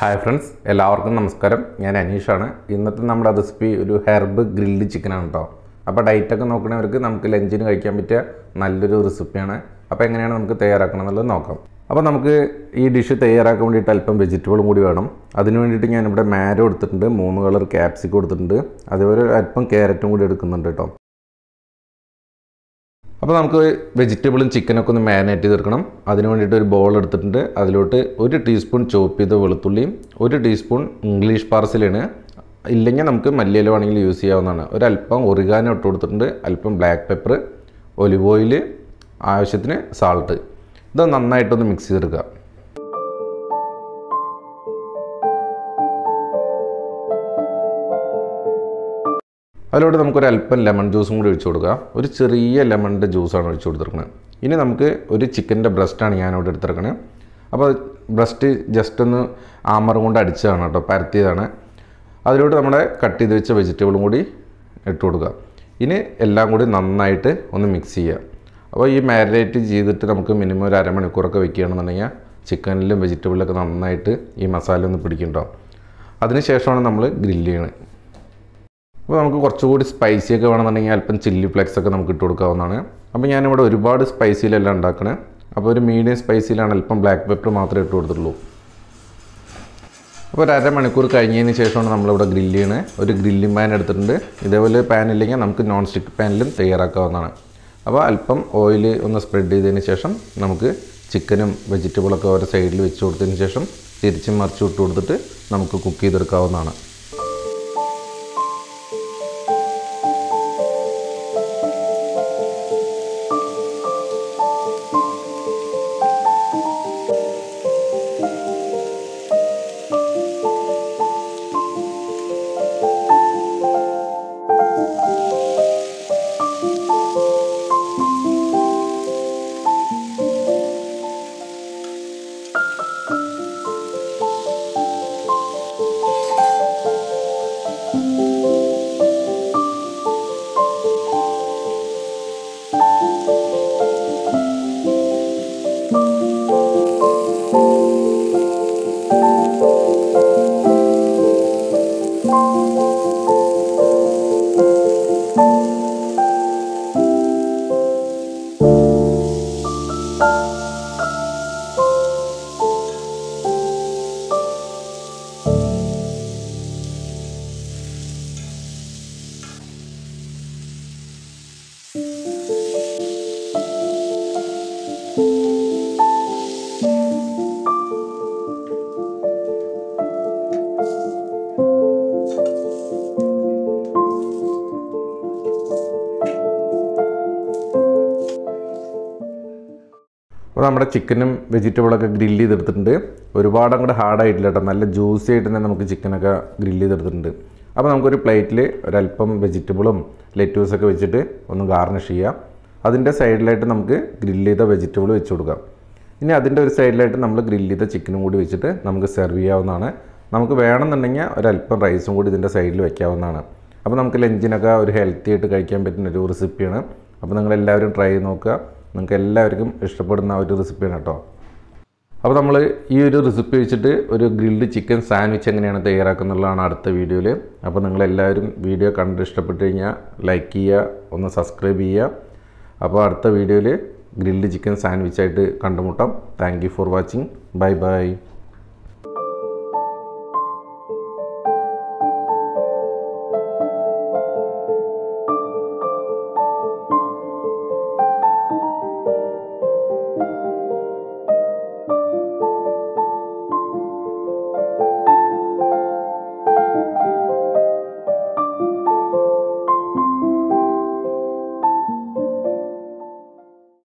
Hi friends, എല്ലാവർക്കും നമസ്കാരം. ഞാൻ അനീഷാണ്. ഇന്നത്തെ നമ്മുടെ റെസിപ്പി ഒരു ഹെർബ് ഗ്രിൽഡ് ചിക്കൻ ആണ് ട്ടോ. അപ്പോൾ ഡയറ്റ് ഒക്കെ നോക്കുന്നവർക്ക് നമുക്ക് ലഞ്ചിന് കഴിക്കാൻ പറ്റിയ നല്ലൊരു റെസിപ്പിയാണ്. അപ്പോൾ എങ്ങനെയാണ് നമുക്ക് തയ്യാറാക്കണം എന്നുള്ളത് നോക്കാം. അപ്പോൾ നമുക്ക് ഈ ഡിഷ് തയ്യാറാക്കാൻ വേണ്ടിയിട്ട് അല്പം വെജിറ്റബിളും കൂടി വേണം. അതിനു വേണ്ടിയിട്ട് ഞാൻ ഇവിടെ മാരോ എടുത്തിട്ടുണ്ട്, 3 കളർ ക്യാപ്സിക്കം എടുത്തിട്ടുണ്ട്, അതേപോലെ അല്പം ക്യാരറ്റും കൂടി എടുക്കുന്നുണ്ട് കേട്ടോ. അപ്പോൾ നമുക്ക് വെജിറ്റബിളും ചിക്കനൊക്കെ ഒന്ന് മാരിനേറ്റ് ചെയ്തെടുക്കണം. അതിന് വേണ്ടിയിട്ട് ഒരു ബോൾ എടുത്തിട്ടുണ്ട്. അതിലോട്ട് 1 ടീസ്പൂൺ ചോപ്പ് ചെയ്ത വെളുത്തുള്ളിയും 1 ടീസ്പൂൺ ഇംഗ്ലീഷ് പാർസലാണ്, ഇല്ലെങ്കിൽ നമുക്ക് മല്ലിയില വേണമെങ്കിൽ യൂസ് ചെയ്യാവുന്നതാണ്. ഒരല്പം ഒറിഗാനോ ഇട്ട് കൊടുത്തിട്ടുണ്ട്, അല്പം ബ്ലാക്ക് പെപ്പർ, ഒലിവ് ഓയിൽ, ആവശ്യത്തിന് സാൾട്ട്. ഇത് നന്നായിട്ടൊന്ന് മിക്സ് ചെയ്തെടുക്കുക. അതിലോട്ട് നമുക്കൊരല്പം ലെമൺ ജ്യൂസും കൂടി ഒഴിച്ചു കൊടുക്കുക. ഒരു ചെറിയ ലെമണിൻ്റെ ജ്യൂസാണ് ഒഴിച്ചു കൊടുത്തിരിക്കുന്നത്. ഇനി നമുക്ക് ഒരു ചിക്കൻ്റെ ബ്രസ്റ്റാണ് ഞാനിവിടെ എടുത്തിരിക്കുന്നത്. അപ്പോൾ ബ്രസ്റ്റ് ജസ്റ്റ് ഒന്ന് ആമർ കൊണ്ട് അടിച്ചതാണ് കേട്ടോ, പരത്തിയതാണ്. അതിലോട്ട് നമ്മുടെ കട്ട് ചെയ്ത് വെച്ച വെജിറ്റബിളും കൂടി ഇട്ട് കൊടുക്കുക. ഇനി എല്ലാം കൂടി നന്നായിട്ട് ഒന്ന് മിക്സ് ചെയ്യുക. അപ്പോൾ ഈ മാരിനേറ്റ് ചെയ്തിട്ട് നമുക്ക് മിനിമം ഒരു അരമണിക്കൂറൊക്കെ വെക്കുകയാണെന്നുണ്ടെങ്കിൽ ചിക്കനിലും വെജിറ്റബിളിലൊക്കെ നന്നായിട്ട് ഈ മസാല ഒന്ന് പിടിക്കുന്നുണ്ടാവും. അതിന് ശേഷമാണ് നമ്മൾ ഗ്രില്ല് ചെയ്യണത്. അപ്പോൾ നമുക്ക് കുറച്ചുകൂടി സ്പൈസിയൊക്കെ വേണമെന്നുണ്ടെങ്കിൽ അല്പം ചില്ലി ഫ്ലെക്സ് ഒക്കെ നമുക്ക് ഇട്ട് കൊടുക്കാവുന്നതാണ്. അപ്പോൾ ഞാനിവിടെ ഒരുപാട് സ്പൈസിയിലല്ല ഉണ്ടാക്കണേ. അപ്പോൾ ഒരു മീഡിയം സ്പൈസിയിലാണ്, അല്പം ബ്ലാക്ക് പെപ്പർ മാത്രമേ ഇട്ട് കൊടുത്തിട്ടുള്ളൂ. അപ്പോൾ ഒരു അരമണിക്കൂർ കഴിഞ്ഞതിന് ശേഷമാണ് നമ്മളിവിടെ ഗ്രില്ല് ചെയ്യണത്. ഒരു ഗ്രില്ലിംഗ് പാൻ എടുത്തിട്ടുണ്ട്. ഇതേപോലെ പാൻ ഇല്ലെങ്കിൽ നമുക്ക് നോൺ സ്റ്റിക്ക് പാനിലും തയ്യാറാക്കാവുന്നതാണ്. അപ്പോൾ അല്പം ഓയിൽ ഒന്ന് സ്പ്രെഡ് ചെയ്തതിന് ശേഷം നമുക്ക് ചിക്കനും വെജിറ്റബിളൊക്കെ ഓരോ സൈഡിൽ വെച്ച് കൊടുത്തതിന് ശേഷം തിരിച്ചും മറിച്ച് ഇട്ട് കൊടുത്തിട്ട് നമുക്ക് കുക്ക് ചെയ്തെടുക്കാവുന്നതാണ്. അപ്പോൾ നമ്മുടെ ചിക്കനും വെജിറ്റബിളൊക്കെ ഗ്രില്ല് ചെയ്തെടുത്തിട്ടുണ്ട്. ഒരുപാട് അങ്ങോട്ട് ഹാർഡായിട്ടില്ല കേട്ടോ, നല്ല ജ്യൂസി ആയിട്ട് തന്നെ നമുക്ക് ചിക്കനൊക്കെ ഗ്രില്ല് ചെയ്തെടുത്തിട്ടുണ്ട്. അപ്പോൾ നമുക്കൊരു പ്ലേറ്റിൽ ഒരല്പം വെജിറ്റബിളും ലെറ്റ്യൂസൊക്കെ വെച്ചിട്ട് ഒന്ന് ഗാർണിഷ് ചെയ്യാം. അതിൻ്റെ സൈഡിലായിട്ട് നമുക്ക് ഗ്രില്ല് ചെയ്ത വെജിറ്റബിൾ വെച്ച് കൊടുക്കാം. ഇനി അതിൻ്റെ ഒരു സൈഡിലായിട്ട് നമ്മൾ ഗ്രില്ല് ചെയ്ത ചിക്കനും കൂടി വെച്ചിട്ട് നമുക്ക് സെർവ് ചെയ്യാവുന്നതാണ്. നമുക്ക് വേണമെന്നുണ്ടെങ്കിൽ ഒരല്പം റൈസും കൂടി ഇതിൻ്റെ സൈഡിൽ വെക്കാവുന്നതാണ്. അപ്പോൾ നമുക്ക് ലഞ്ചിനൊക്കെ ഒരു ഹെൽത്തി ആയിട്ട് കഴിക്കാൻ പറ്റുന്ന ഒരു റെസിപ്പിയാണ്. അപ്പോൾ നിങ്ങളെല്ലാവരും ട്രൈ ചെയ്ത് നോക്കുക. നിങ്ങൾക്ക് എല്ലാവർക്കും ഇഷ്ടപ്പെടുന്ന ഒരു റെസിപ്പിയാണ് കേട്ടോ. അപ്പോൾ നമ്മൾ ഈ ഒരു റെസിപ്പി വെച്ചിട്ട് ഒരു ഗ്രിൽഡ് ചിക്കൻ സാൻഡ്വിച്ച് എങ്ങനെയാണ് തയ്യാറാക്കുന്നുള്ളതാണ് അടുത്ത വീഡിയോയിൽ. അപ്പോൾ നിങ്ങളെല്ലാവരും വീഡിയോ കണ്ട് ഇഷ്ടപ്പെട്ട് കഴിഞ്ഞാൽ ലൈക്ക് ചെയ്യുക, ഒന്ന് സബ്സ്ക്രൈബ് ചെയ്യുക. അപ്പോൾ അടുത്ത വീഡിയോയിൽ ഗ്രിൽഡ് ചിക്കൻ സാൻഡ്വിച്ചായിട്ട് കണ്ടുമുട്ടാം. Thank you for watching. Bye bye.